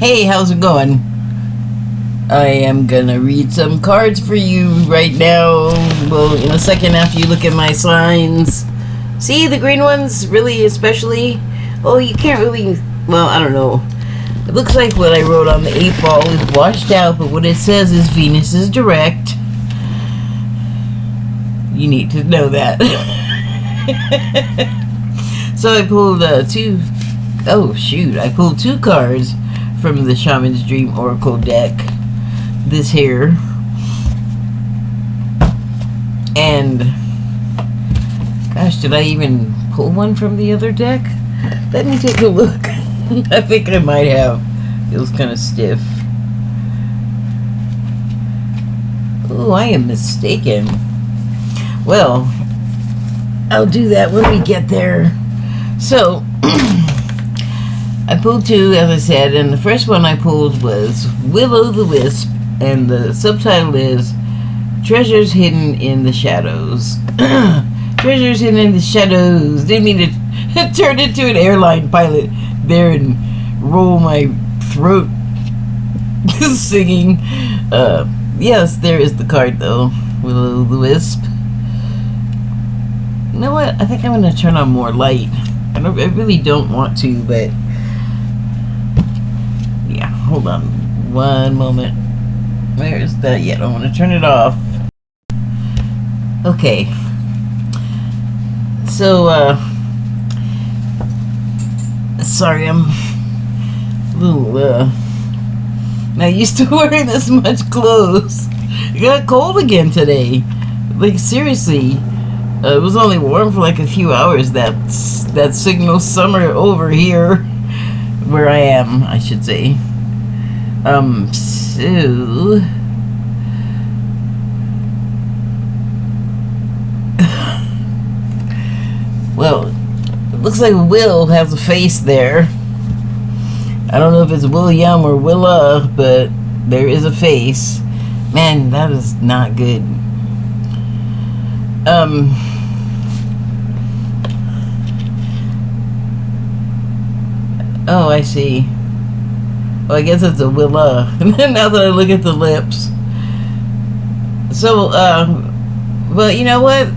Hey, how's it going? I am gonna read some cards for you right now. Well, in a second after you look at my signs. See, the green ones, really especially? Oh, you can't really... Well, I don't know. It looks like what I wrote on the 8-ball is washed out, but what it says is Venus is direct. You need to know that. So I pulled two... Oh, shoot. I pulled 2 cards from the Shaman's Dream Oracle deck. This here. And... Gosh, did I even pull one from the other deck? Let me take a look. I think I might have. Feels kind of stiff. Oh, I am mistaken. Well, I'll do that when we get there. So, I pulled 2, as I said, and the first one I pulled was Will-O-the-Wisp, and the subtitle is Treasures Hidden in the Shadows. Treasures hidden in the shadows. Didn't mean to turn into an airline pilot there and roll my throat singing. Yes, there is the card though. Will-O-the-Wisp. You know what? I think I'm going to turn on more light. I really don't want to, but... Yeah, hold on. One moment. Where is that? Yeah, I don't want to turn it off. Okay. So, sorry, I'm a little, not used to wearing this much clothes. It got cold again today. Like, seriously. It was only warm for like a few hours. That signals summer over here. Where I am, I should say. So... Well, it looks like Will has a face there. I don't know if it's William or Willa, but there is a face. Man, that is not good. Oh, I see. Well, I guess it's a Willa. Now that I look at the lips. So, well, you know what?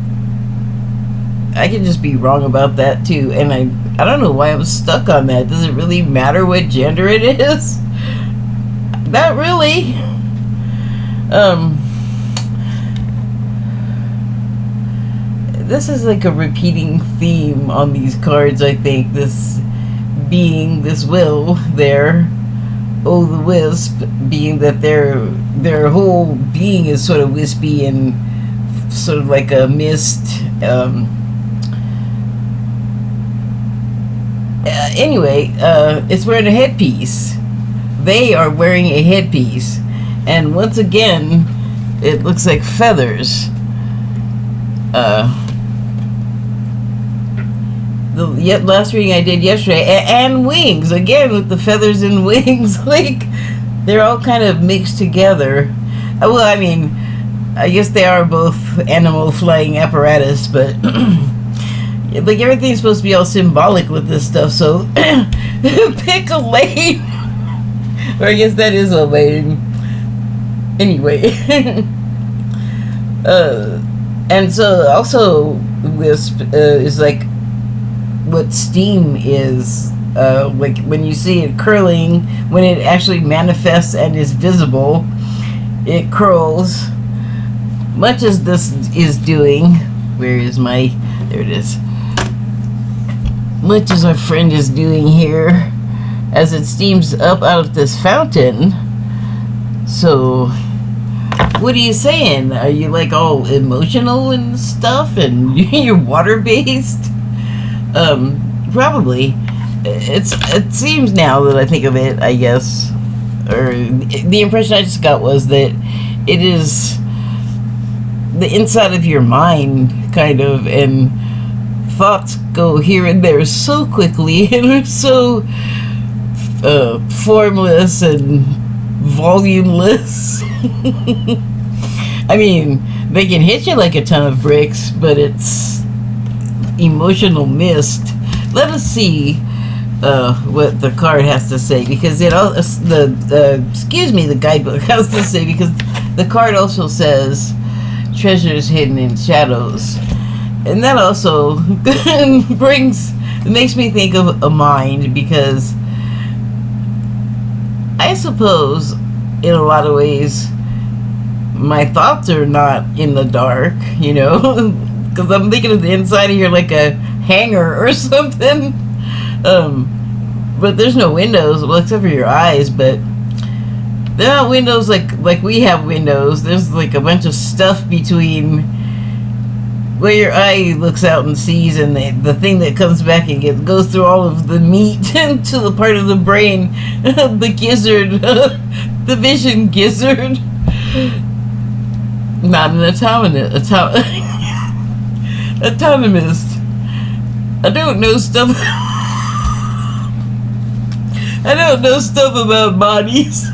I can just be wrong about that too, and I don't know why I'm stuck on that. Does it really matter what gender it is? Not really. This is like a repeating theme on these cards, I think. This being this Will there, oh the Wisp, being that their whole being is sort of wispy and sort of like a mist. Anyway, it's wearing a headpiece. They are wearing a headpiece. And once again, it looks like feathers. The last reading I did yesterday, and wings, again with the feathers and wings. Like, they're all kind of mixed together. Well, I mean, I guess they are both animal flying apparatus, but... Like, everything's supposed to be all symbolic with this stuff, so pick a lane. Or I guess that is a lane. Anyway. And so, also, Wisp is like what steam is. Like, when you see it curling, when it actually manifests and is visible, it curls. Much as this is doing. Where is my... There it is. Much as our friend is doing here, as it steams up out of this fountain. So, what are you saying? Are you like all emotional and stuff, and you're water-based? Probably. It seems now that I think of it, I guess, or the impression I just got was that it is the inside of your mind, kind of, and thoughts go here and there so quickly and are so formless and volumeless. I mean, they can hit you like a ton of bricks, but it's emotional mist. Let us see what the card has to say, because it all the guidebook has to say, because the card also says treasures hidden in shadows, and that also makes me think of a mind, because I suppose in a lot of ways my thoughts are not in the dark, because I'm thinking of the inside of here like a hangar or something. But there's no windows, well, except for your eyes, but they're not windows like we have windows. There's like a bunch of stuff between where your eye looks out and sees, and the thing that comes back and goes through all of the meat to the part of the brain, the gizzard, the vision gizzard. Not an autonomist. I don't know stuff. I don't know stuff about bodies.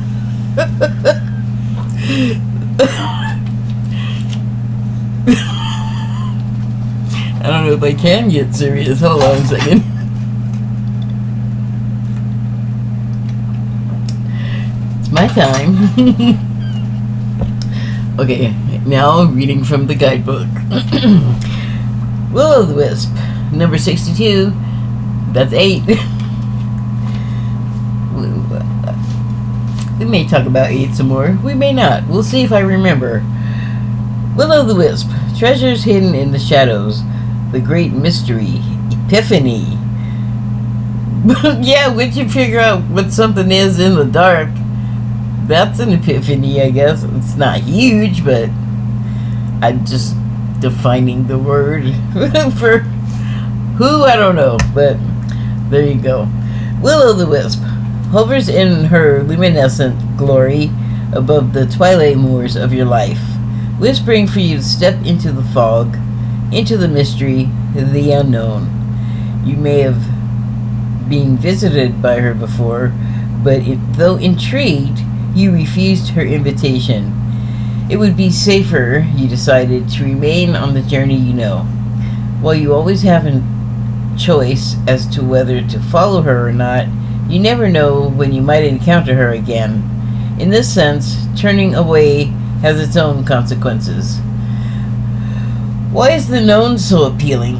I don't know if I can get serious. Hold on a second. It's my time. Okay, now reading from the guidebook. Will-o'-the-wisp, number 62. That's 8. We may talk about 8 some more. We may not. We'll see if I remember. Will-o'-the-wisp, treasures hidden in the shadows. The great mystery, epiphany. Yeah, once you figure out what something is in the dark, that's an epiphany, I guess. It's not huge, but I'm just defining the word for who, I don't know, but there you go. Will-o'-the-wisp hovers in her luminescent glory above the twilight moors of your life, whispering for you to step into the fog, into the mystery, the unknown. You may have been visited by her before, but though intrigued, you refused her invitation. It would be safer, you decided, to remain on the journey you know. While you always have a choice as to whether to follow her or not, you never know when you might encounter her again. In this sense, turning away has its own consequences. Why is the known so appealing?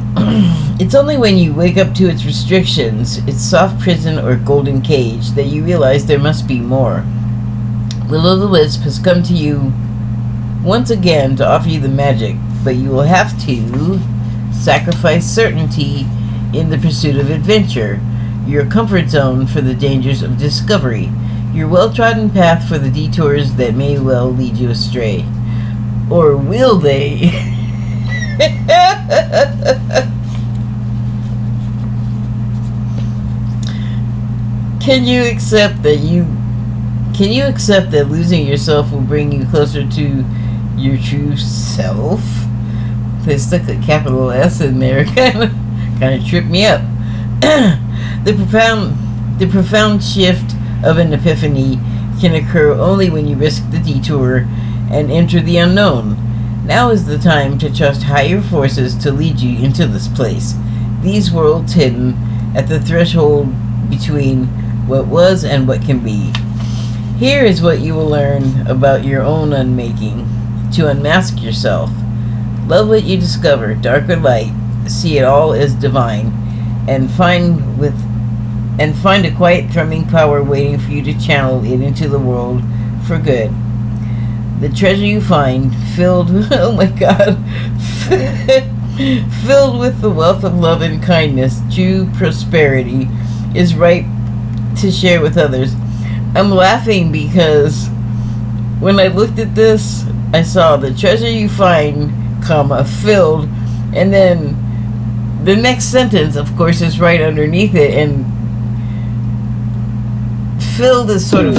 It's only when you wake up to its restrictions, its soft prison or golden cage, that you realize there must be more. Will-o'-the-wisp has come to you once again to offer you the magic, but you will have to sacrifice certainty in the pursuit of adventure, your comfort zone for the dangers of discovery, your well-trodden path for the detours that may well lead you astray. Or will they? Can you accept that losing yourself will bring you closer to your true self? They stuck a capital S in there. kind of tripped me up. The profound shift of an epiphany can occur only when you risk the detour and enter the unknown. Now is the time to trust higher forces to lead you into this place. These worlds hidden at the threshold between what was and what can be. Here is what you will learn about your own unmaking. To unmask yourself. Love what you discover, dark or light. See it all as divine. And find a quiet thrumming power waiting for you to channel it into the world for good. The treasure you find, filled, oh my God, filled with the wealth of love and kindness, true prosperity, is ripe to share with others. I'm laughing because when I looked at this, I saw the treasure you find, comma, filled, and then the next sentence, of course, is right underneath it, and filled is sort of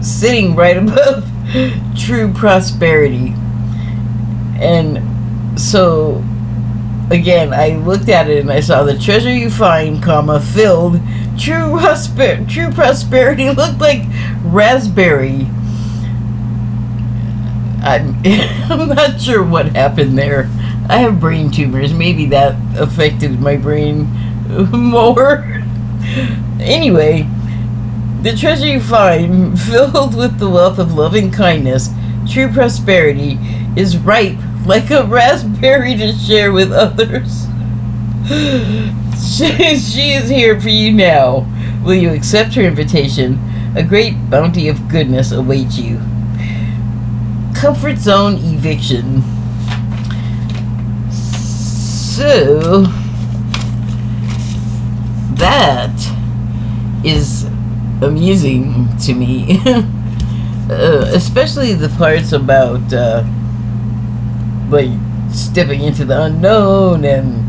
sitting right above true prosperity. And so again, I looked at it and I saw the treasure you find, comma, filled, true prosperity looked like raspberry. I'm not sure what happened there. I have brain tumors. Maybe that affected my brain more. Anyway, the treasure you find, filled with the wealth of loving kindness, true prosperity, is ripe like a raspberry to share with others. She is here for you now. Will you accept her invitation? A great bounty of goodness awaits you. Comfort zone eviction. So, that is amusing to me. Especially the parts about, like, stepping into the unknown and,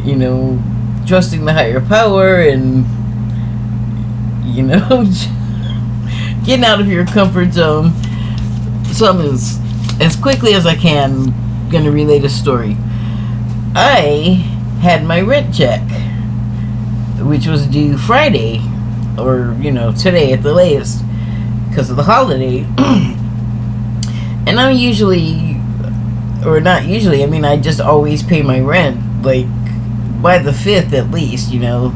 you know, trusting the higher power and, you know, getting out of your comfort zone. So I'm as quickly as I can going to relate a story. I had my rent check, which was due Friday, or, you know, today at the latest, because of the holiday. And I'm usually, or not usually, I mean, I just always pay my rent, like, by the 5th at least, you know.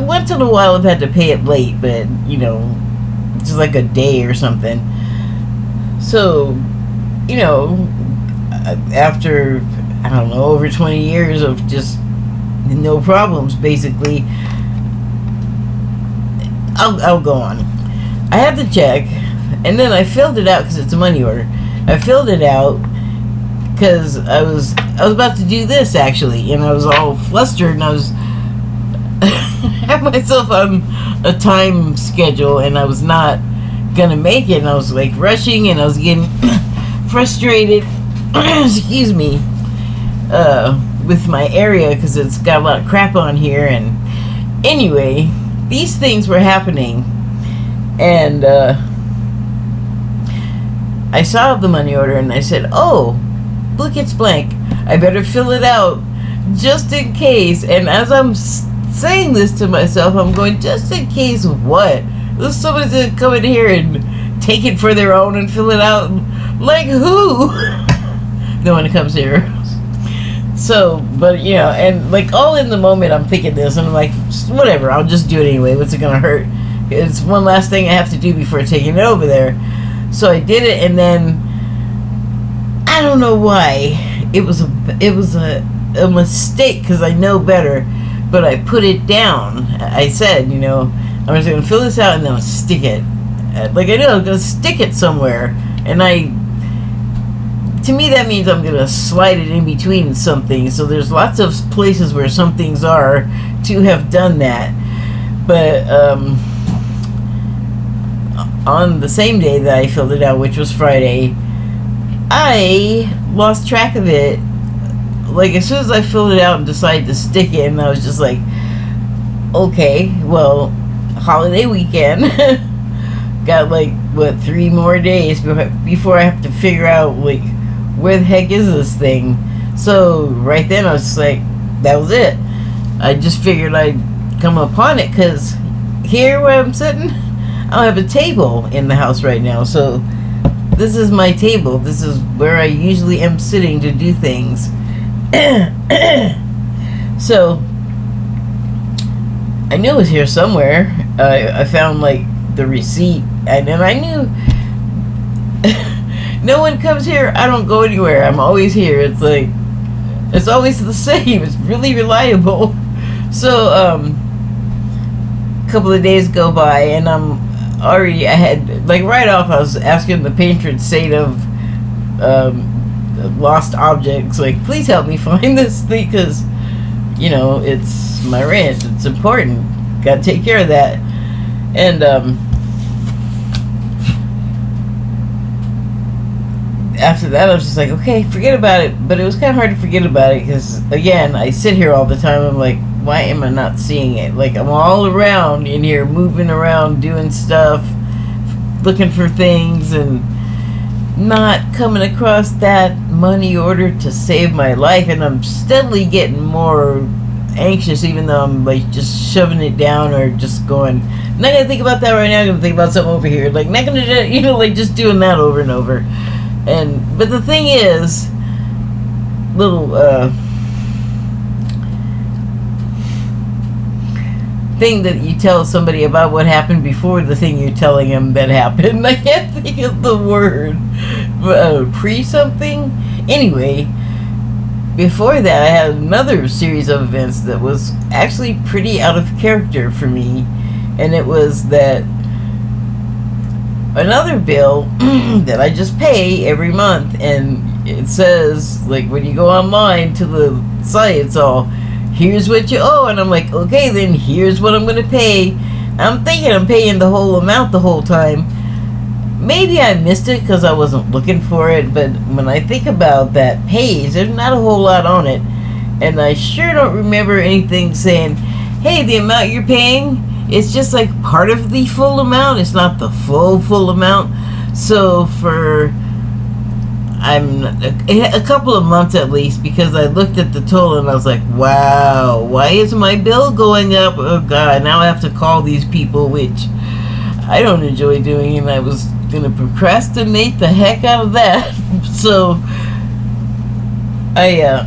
Once in a while I've had to pay it late, but, you know, just like a day or something. So, you know, after, I don't know, over 20 years of just no problems, basically, I'll go on. I had the check, and then I filled it out because it's a money order. I filled it out because I was about to do this, actually, and I was all flustered, and I was had myself on a time schedule, and I was not gonna make it, and I was like rushing, and I was getting frustrated excuse me, with my area because it's got a lot of crap on here. And anyway, these things were happening, and I saw the money order and I said, oh, look, it's blank, I better fill it out just in case. And as I'm saying this to myself, I'm going, just in case what? Somebody's gonna come in here and take it for their own and fill it out. Like who? No one comes here. So, but you know, and like all in the moment I'm thinking this, and I'm like, whatever, I'll just do it anyway, what's it gonna hurt? It's one last thing I have to do before taking it over there. So I did it, and then I don't know why it was a mistake, because I know better, but I put it down. I said, you know, I'm just gonna fill this out and then I'll stick it. Like I knew I was gonna stick it somewhere, and to me that means I'm gonna slide it in between something. So there's lots of places where some things are to have done that. But on the same day that I filled it out, which was Friday, I lost track of it. Like as soon as I filled it out and decided to stick it, and I was just like, okay, well, holiday weekend. Got like, what, 3 more days before I have to figure out, like, where the heck is this thing? So right then I was just like, that was it. I just figured I'd come upon it, because here where I'm sitting, I don't have a table in the house right now. So this is my table. This is where I usually am sitting to do things. So I knew it was here somewhere. I found like the receipt, and then I knew no one comes here, I don't go anywhere, I'm always here. It's like, it's always the same. It's really reliable. So a couple of days go by, and I had, like, right off I was asking the patron saint of lost objects, like, please help me find this thing, because, you know, it's my rent, it's important, gotta take care of that. And after that I was just like, okay, forget about it. But it was kind of hard to forget about it, because again, I sit here all the time, I'm like, why am I not seeing it? Like, I'm all around in here, moving around, doing stuff, looking for things, and not coming across that money order to save my life. And I'm steadily getting more anxious, even though I'm like just shoving it down, or just going, I'm not gonna think about that right now, I'm gonna think about something over here, like not gonna do, you know, like just doing that over and over. And but the thing is, thing that you tell somebody about what happened before the thing you're telling them that happened. I can't think of the word. Pre something? Anyway, before that I had another series of events that was actually pretty out of character for me. And it was that another bill that I just pay every month, and it says, like, when you go online to the site, it's all, here's what you owe, and I'm like, okay, then here's what I'm gonna pay. I'm thinking I'm paying the whole amount the whole time. Maybe I missed it because I wasn't looking for it, but when I think about that page, there's not a whole lot on it, and I sure don't remember anything saying, hey, the amount you're paying, it's just like part of the full amount. It's not the full amount. So for a couple of months at least, because I looked at the total and I was like, wow, why is my bill going up? Oh God, now I have to call these people, which I don't enjoy doing, and I was gonna procrastinate the heck out of that. So I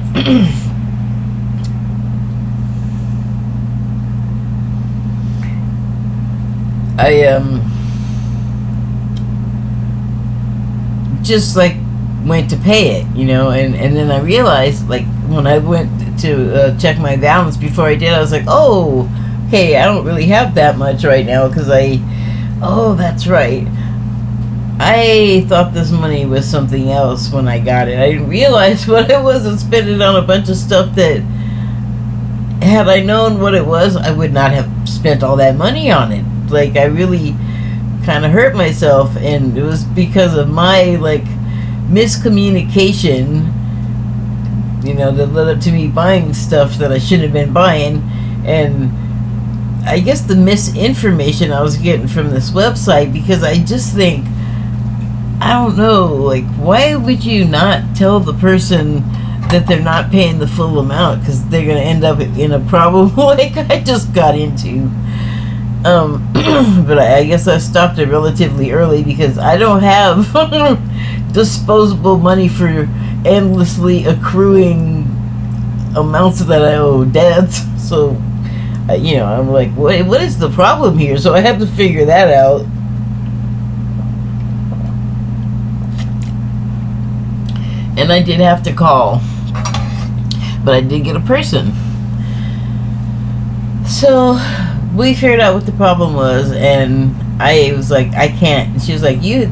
just like went to pay it, and then I realized, like, when I went to check my balance before I did, I was like, oh, okay, I don't really have that much right now, because oh, that's right, I thought this money was something else when I got it. I didn't realize what it was and spent it on a bunch of stuff that, had I known what it was, I would not have spent all that money on it. Like, I really kind of hurt myself, and it was because of my, like, miscommunication, that led up to me buying stuff that I shouldn't have been buying. And I guess the misinformation I was getting from this website, because I just think, I don't know, like, why would you not tell the person that they're not paying the full amount, because they're going to end up in a problem like I just got into. But I guess I stopped it relatively early, because I don't have disposable money for endlessly accruing amounts that I owe debts. So, I'm like, what is the problem here? So I had to figure that out. And I did have to call, but I did get a person. So we figured out what the problem was, and I was like, I can't. And she was like, you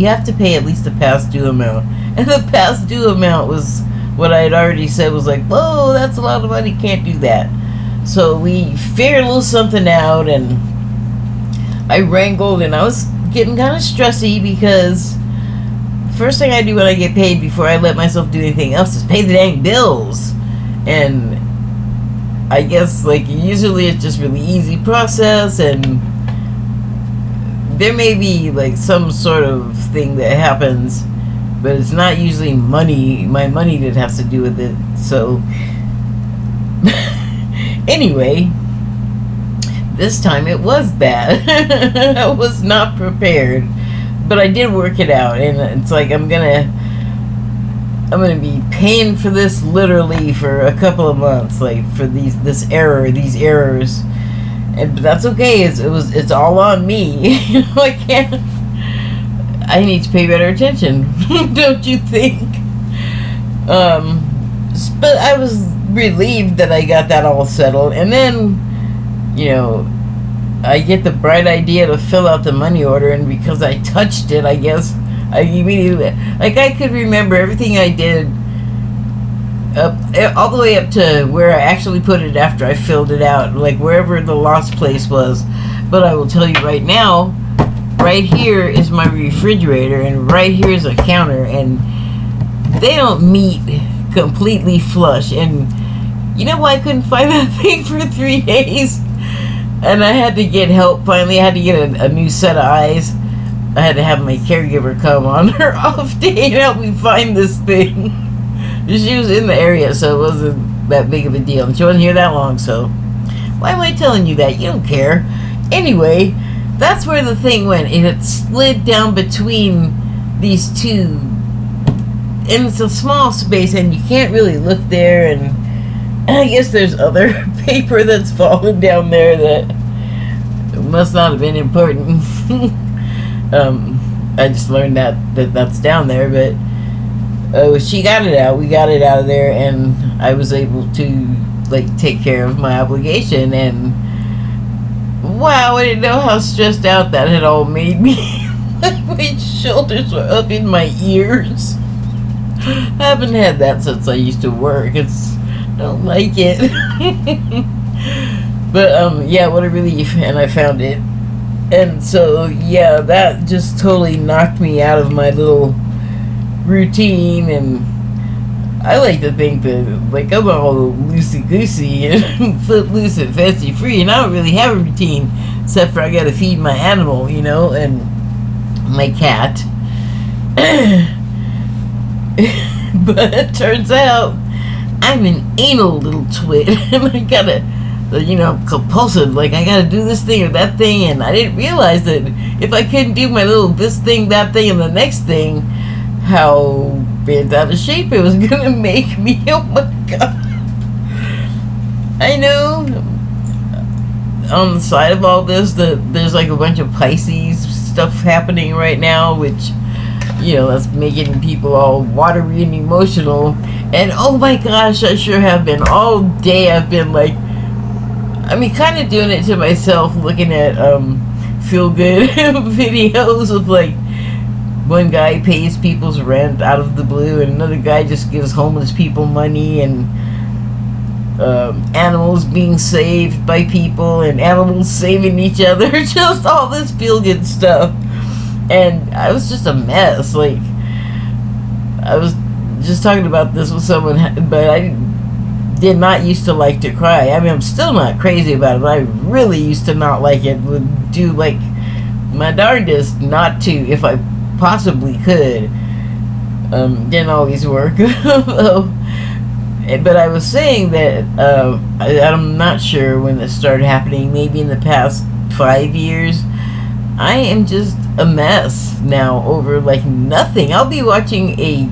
have to pay at least the past due amount. And the past due amount was what I had already said, was like, whoa, that's a lot of money, can't do that. So we figured a little something out, and I wrangled, and I was getting kind of stressy, because first thing I do when I get paid, before I let myself do anything else, is pay the dang bills. And I guess, like, usually it's just really easy process, and there may be, like, some sort of thing that happens, but it's not usually my money that has to do with it. So anyway, this time it was bad. I was not prepared, but I did work it out, and it's like I'm gonna be paying for this literally for a couple of months, like, for these errors, and that's okay. It's all on me. I need to pay better attention. Don't you think? But I was relieved that I got that all settled, and then I get the bright idea to fill out the money order, and because I touched it, I guess I immediately, like, I could remember everything I did all the way up to where I actually put it after I filled it out, like wherever the lost place was. But I will tell you right now, right here is my refrigerator, and right here is a counter, and they don't meet completely flush. And you know why I couldn't find that thing for 3 days? And I had to get help. Finally, I had to get a new set of eyes. I had to have my caregiver come on her off day and help me find this thing. She was in the area, so it wasn't that big of a deal. And she wasn't here that long, so why am I telling you that? You don't care. Anyway, that's where the thing went. It had slid down between these two, and it's a small space, and you can't really look there. And I guess there's other paper that's fallen down there that It must not have been important. I just learned that's down there, but she got it out. We got it out of there, and I was able to like take care of my obligation. And wow, I didn't know how stressed out that had all made me. My shoulders were up in my ears. I haven't had that since I used to work. I don't like it. But yeah, what a relief. And I found it. And so yeah, that just totally knocked me out of my little routine. And I like to think that like I'm all loosey goosey and flip loose and fancy free, and I don't really have a routine except for I gotta feed my animal, you know, and my cat. But it turns out I'm an anal little twit, and I gotta, you know, I'm compulsive. Like I gotta do this thing or that thing, and I didn't realize that if I couldn't do my little this thing, that thing, and the next thing, how bent out of shape it was gonna make me. Oh my god! I know. On the side of all this, there's like a bunch of Pisces stuff happening right now, which, you know, that's making people all watery and emotional. And oh my gosh, I sure have been. All day I've been like, I mean, kind of doing it to myself, looking at feel good videos of like one guy pays people's rent out of the blue, and another guy just gives homeless people money, and animals being saved by people, and animals saving each other. Just all this feel good stuff. And I was just a mess. Like, I was just talking about this with someone, but I did not used to like to cry. I mean, I'm still not crazy about it, but I really used to not like it. Would do like my darndest not to if I possibly could. Didn't always work. But I was saying that I'm not sure when this started happening. Maybe in the past 5 years. I am just a mess now over like nothing. I'll be watching a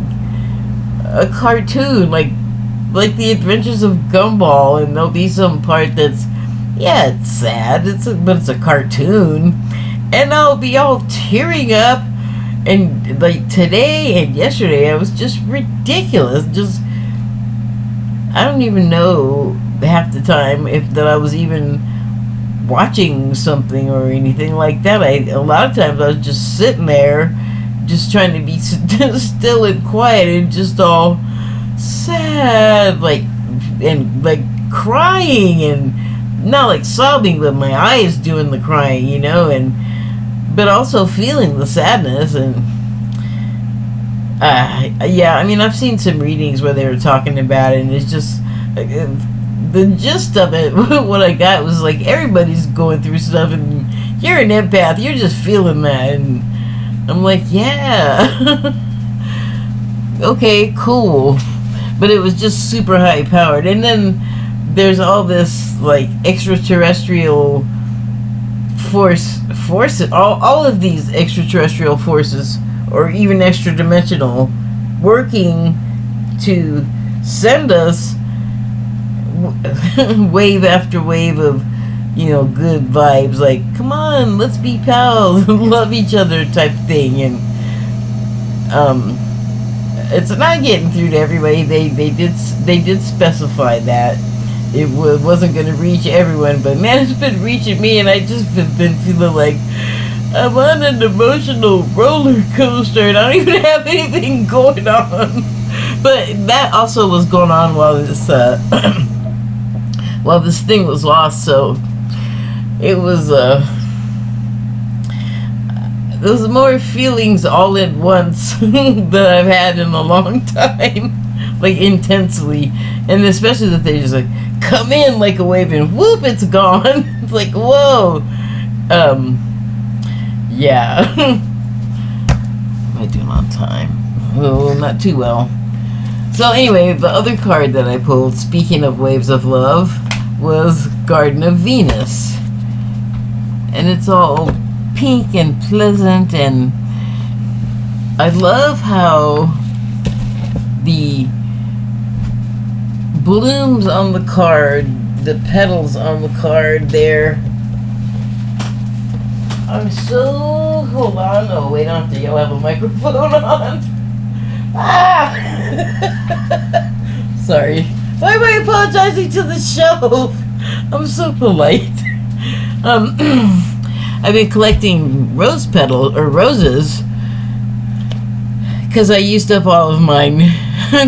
cartoon like The Adventures of Gumball, and there'll be some part that's, yeah, it's sad, but it's a cartoon, and I'll be all tearing up. And like today and yesterday, I was just ridiculous. Just, I don't even know half the time that I was even watching something or anything like that. A lot of times I was just sitting there, just trying to be still and quiet, and just all sad, like, and like crying, and not like sobbing, but my eyes doing the crying, you know, and but also feeling the sadness. And yeah, I mean, I've seen some readings where they were talking about it, and it's just the gist of it. What I got was like, everybody's going through stuff, and you're an empath, you're just feeling that. And I'm like, yeah. Okay, cool. But it was just super high powered. And then there's all this like extraterrestrial forces, all of these extraterrestrial forces, or even extra dimensional, working to send us wave after wave of, you know, good vibes, like, come on, let's be pals, love each other type thing. And it's not getting through to everybody. They did specify that it wasn't going to reach everyone, but man, it's been reaching me, and I just been feeling like I'm on an emotional roller coaster, and I don't even have anything going on. But that also was going on while this while this thing was lost. So it was there was more feelings all at once that I've had in a long time, like intensely, and especially that they just like come in like a wave and whoop, it's gone. It's like, whoa. Yeah. Am I doing on time? Oh, not too well. So anyway, the other card that I pulled, speaking of waves of love, was Garden of Venus. And it's all pink and pleasant, and I love how the blooms on the card, the petals on the card there, I'm so... Hold on. Oh, wait, I don't have to yell. I have a microphone on. Ah! Sorry. Why am I apologizing to the show? I'm so polite. I've been collecting rose petals, or roses, because I used up all of mine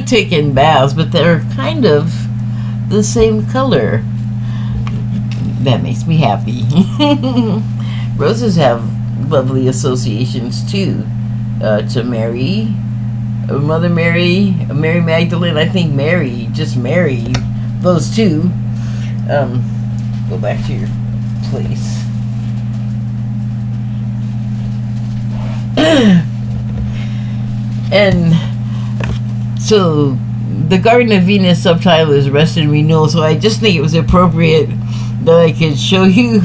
taking baths, but they're kind of the same color. That makes me happy. Roses have lovely associations too, to Mary, Mother Mary, Mary Magdalene. I think Mary, just Mary, those two. Go back to your place. And so the Garden of Venus subtitle is Rest and Renewal, so I just think it was appropriate that I could show you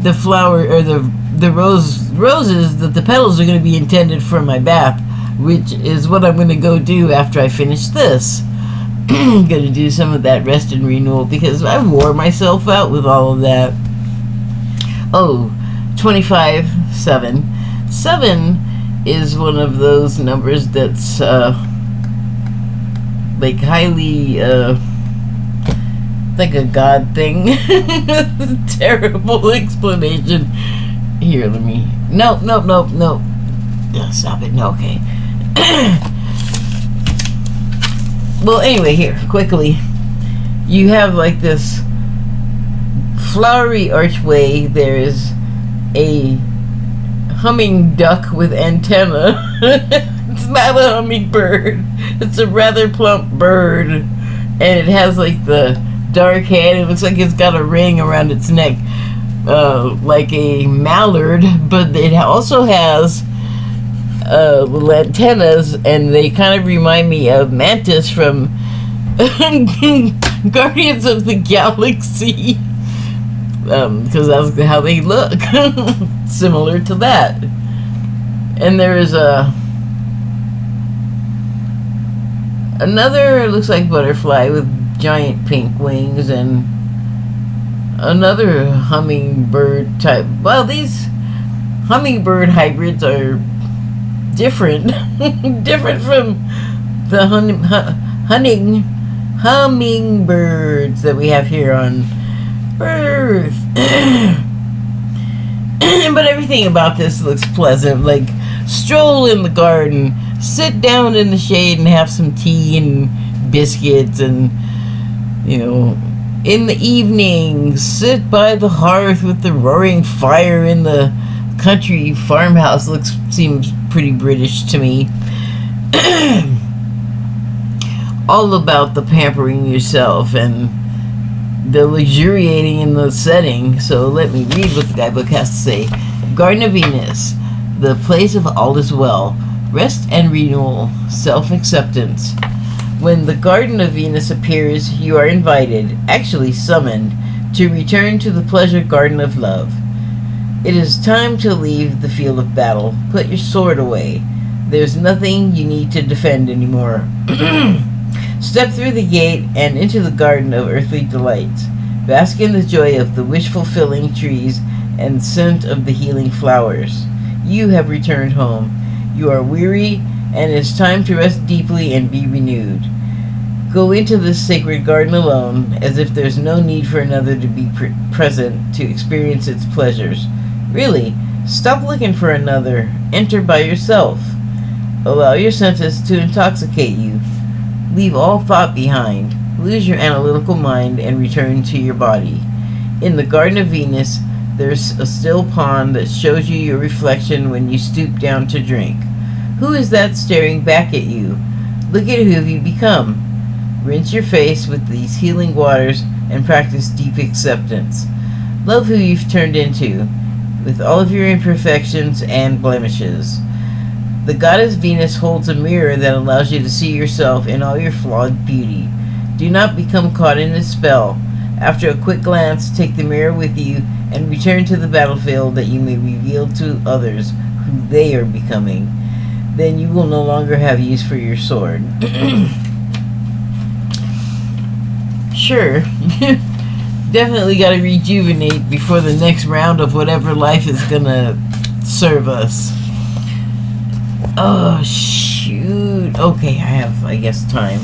the flower, or the roses that the petals are going to be intended for my bath, which is what I'm going to go do after I finish this. I'm going to do some of that rest and renewal, because I wore myself out with all of that. Oh, 25, 7. 7 is one of those numbers that's like highly like a god thing. Terrible explanation. Here, let me... No. Stop it. No, okay. Well, anyway, here, quickly. You have like this flowery archway. There's a humming duck with antenna. It's not a hummingbird. It's a rather plump bird. And it has like the dark head. It looks like it's got a ring around its neck. Like a mallard. But it also has little antennas. And they kind of remind me of Mantis from Guardians of the Galaxy. Because that's how they look. Similar to that. And there is another, looks like butterfly with giant pink wings, and another hummingbird type. Well, these hummingbird hybrids are different. Different from the hummingbirds that we have here on Earth. But everything about this looks pleasant. Like, stroll in the garden, sit down in the shade and have some tea and biscuits, and, you know, in the evening, sit by the hearth with the roaring fire in the country farmhouse. Seems pretty British to me. All about the pampering yourself and the luxuriating in the setting. So let me read what the guidebook has to say. Garden of Venus, the place of all is well, rest and renewal, self-acceptance. When the Garden of Venus appears, you are invited, actually summoned, to return to the pleasure garden of love. It is time to leave the field of battle. Put your sword away. There's nothing you need to defend anymore. Step through the gate and into the garden of earthly delights. Bask in the joy of the wish-fulfilling trees and scent of the healing flowers. You have returned home. You are weary, and it's time to rest deeply and be renewed. Go into this sacred garden alone, as if there's no need for another to be present to experience its pleasures. Really, stop looking for another. Enter by yourself. Allow your senses to intoxicate you. Leave all thought behind. Lose your analytical mind and return to your body. In the Garden of Venus, there's a still pond that shows you your reflection when you stoop down to drink. Who is that staring back at you? Look at who you become. Rinse your face with these healing waters and practice deep acceptance. Love who you've turned into, with all of your imperfections and blemishes. The goddess Venus holds a mirror that allows you to see yourself in all your flawed beauty. Do not become caught in its spell. After a quick glance, take the mirror with you and return to the battlefield that you may reveal to others who they are becoming. Then you will no longer have use for your sword. Sure. Definitely got to rejuvenate before the next round of whatever life is gonna serve us. Oh shoot. Okay, I have, I guess, time.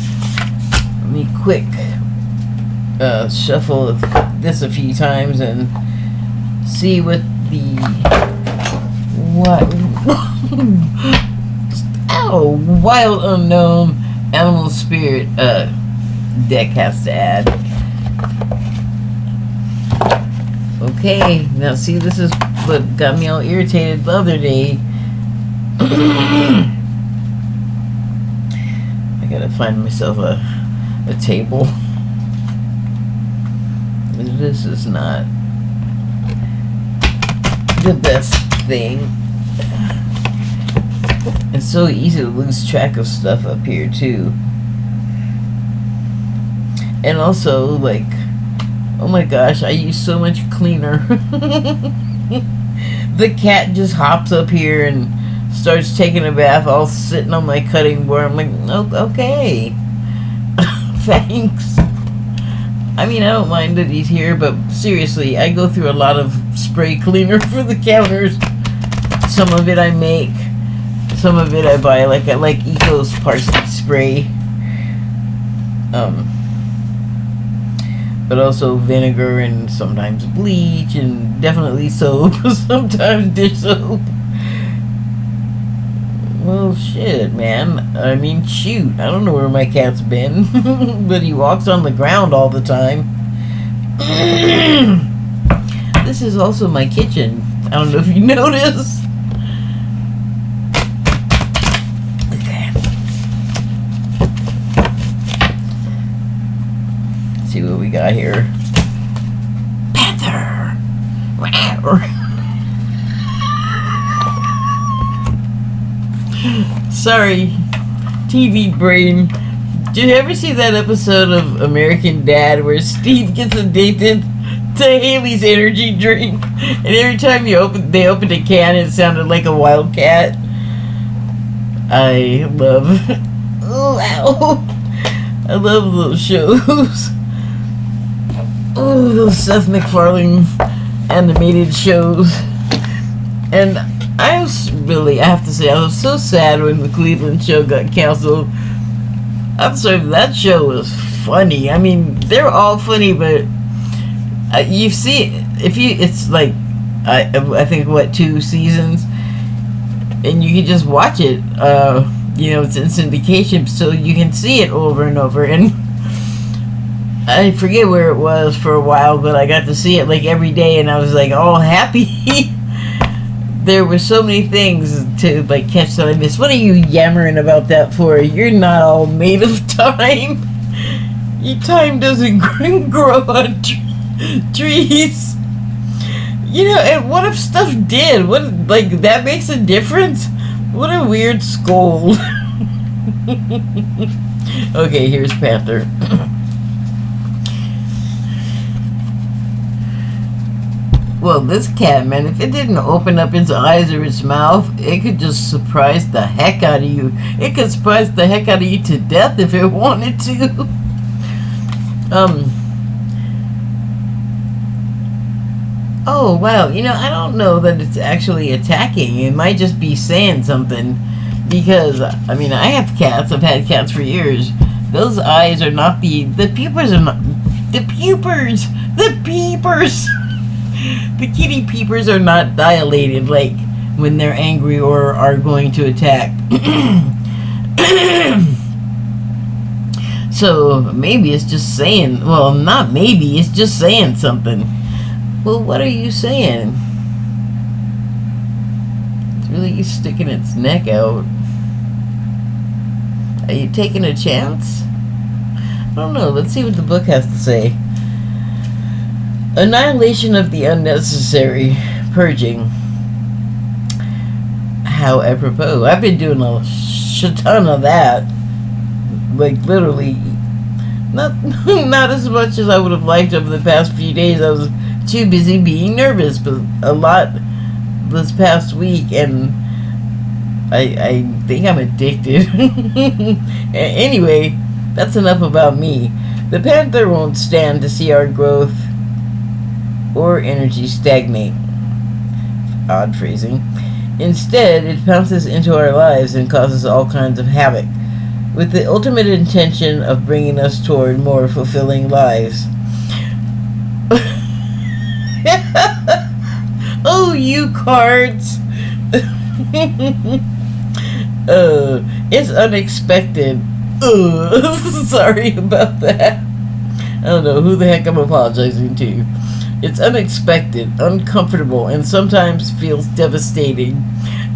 Let me quick shuffle this a few times and see what the wild unknown animal spirit deck has to add. Okay, now see, this is what got me all irritated the other day. I gotta find myself a table. This is not the best thing. It's so easy to lose track of stuff up here too. And also, like, oh my gosh, I use so much cleaner. The cat just hops up here and starts taking a bath, all sitting on my cutting board. I'm like, oh, okay. Thanks. I mean, I don't mind that he's here, but seriously, I go through a lot of spray cleaner for the counters. Some of it I make, some of it I buy. Like, I like Eco's parsley spray. But also vinegar and sometimes bleach and definitely soap. Sometimes dish soap. Well, shit, man. I mean, shoot. I don't know where my cat's been. But he walks on the ground all the time. This is also my kitchen. I don't know if you noticed. Okay. Let's see what we got here. Panther! Sorry, TV brain. Did you ever see that episode of American Dad where Steve gets addicted to Haley's energy drink, and every time they opened a can, it sounded like a wildcat? I love. Oh, ow! I love those shows. Oh, those Seth MacFarlane animated shows. And I have to say, I was so sad when the Cleveland show got canceled. I'm sorry, that show was funny. I mean, they're all funny, but you see, it's like, I think, what, 2 seasons? And you can just watch it. It's in syndication, so you can see it over and over. And I forget where it was for a while, but I got to see it like every day, and I was like all happy. There were so many things to like catch that I missed. What are you yammering about that for? You're not all made of time. Your time doesn't grow on trees. And what if stuff did? What, like, that makes a difference? What a weird scold. Okay, here's Panther. Well, this cat, man, if it didn't open up its eyes or its mouth, it could just surprise the heck out of you. It could surprise the heck out of you to death if it wanted to. Oh, wow. I don't know that it's actually attacking. It might just be saying something. Because, I mean, I have cats. I've had cats for years. Those eyes are not the peepers are not... The peepers! The peepers! The kitty peepers are not dilated like when they're angry or are going to attack. So maybe it's just saying, well, not maybe, it's just saying something. Well, what are you saying? It's really sticking its neck out. Are you taking a chance? I don't know. Let's see what the book has to say. Annihilation of the unnecessary. Purging. How apropos. I've been doing a shit ton of that. Like, literally. Not as much as I would have liked over the past few days. I was too busy being nervous, but a lot this past week, and I think I'm addicted. Anyway, that's enough about me. The Panther won't stand to see our growth or energy stagnate. Odd phrasing. Instead, it pounces into our lives and causes all kinds of havoc, with the ultimate intention of bringing us toward more fulfilling lives. Oh, you cards! It's unexpected. Sorry about that. I don't know who the heck I'm apologizing to. It's unexpected, uncomfortable, and sometimes feels devastating.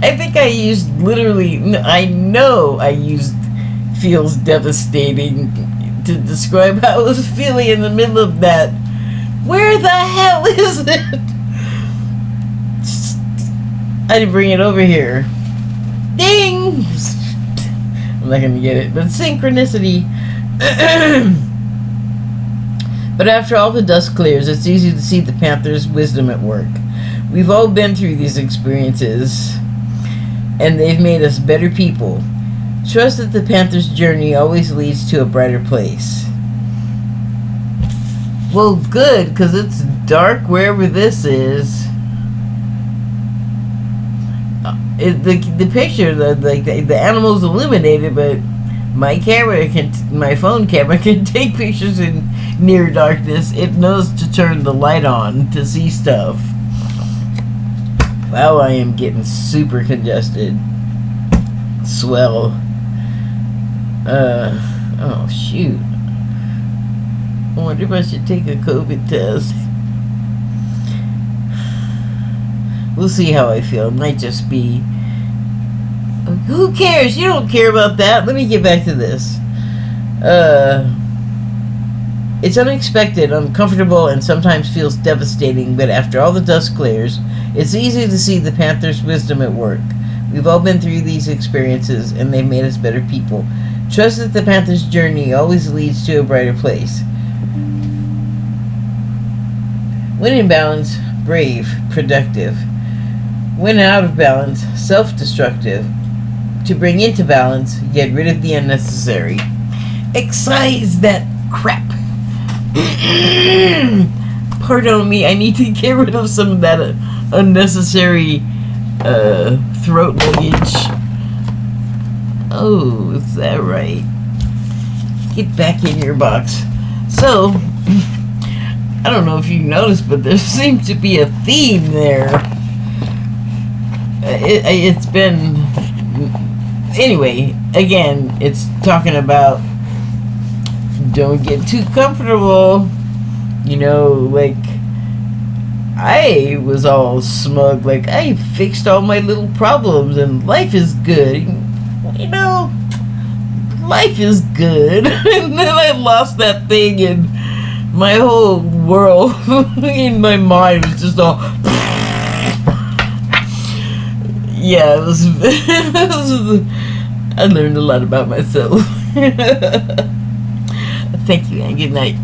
I think I used literally, I know I used feels devastating to describe how I was feeling in the middle of that. Where the hell is it? I didn't bring it over here. Ding! I'm not gonna get it, but synchronicity. But after all the dust clears, it's easy to see the Panther's wisdom at work. We've all been through these experiences, and they've made us better people. Trust that the Panther's journey always leads to a brighter place. Well, good, because it's dark wherever this is. The picture, the animal's illuminated, but my phone camera can take pictures in near darkness. It knows to turn the light on to see stuff. Wow, I am getting super congested. Swell. Oh shoot. I wonder if I should take a COVID test. We'll see how I feel. It might just be... Who cares? You don't care about that. Let me get back to this. It's unexpected, uncomfortable, and sometimes feels devastating, but after all the dust clears, it's easy to see the Panther's wisdom at work. We've all been through these experiences, and they've made us better people. Trust that the Panther's journey always leads to a brighter place. When in balance, brave, productive. When out of balance, self-destructive. To bring into balance, get rid of the unnecessary. Excise that crap. Pardon me, I need to get rid of some of that unnecessary throat luggage. Oh, is that right? Get back in your box. So, I don't know if you noticed, but there seems to be a theme there. It's been... Anyway, again, it's talking about don't get too comfortable. You know, like, I was all smug, like, I fixed all my little problems and life is good. You know, life is good. And then I lost that thing and my whole world in my mind was just all... Yeah, it was I learned a lot about myself. Thank you and good night.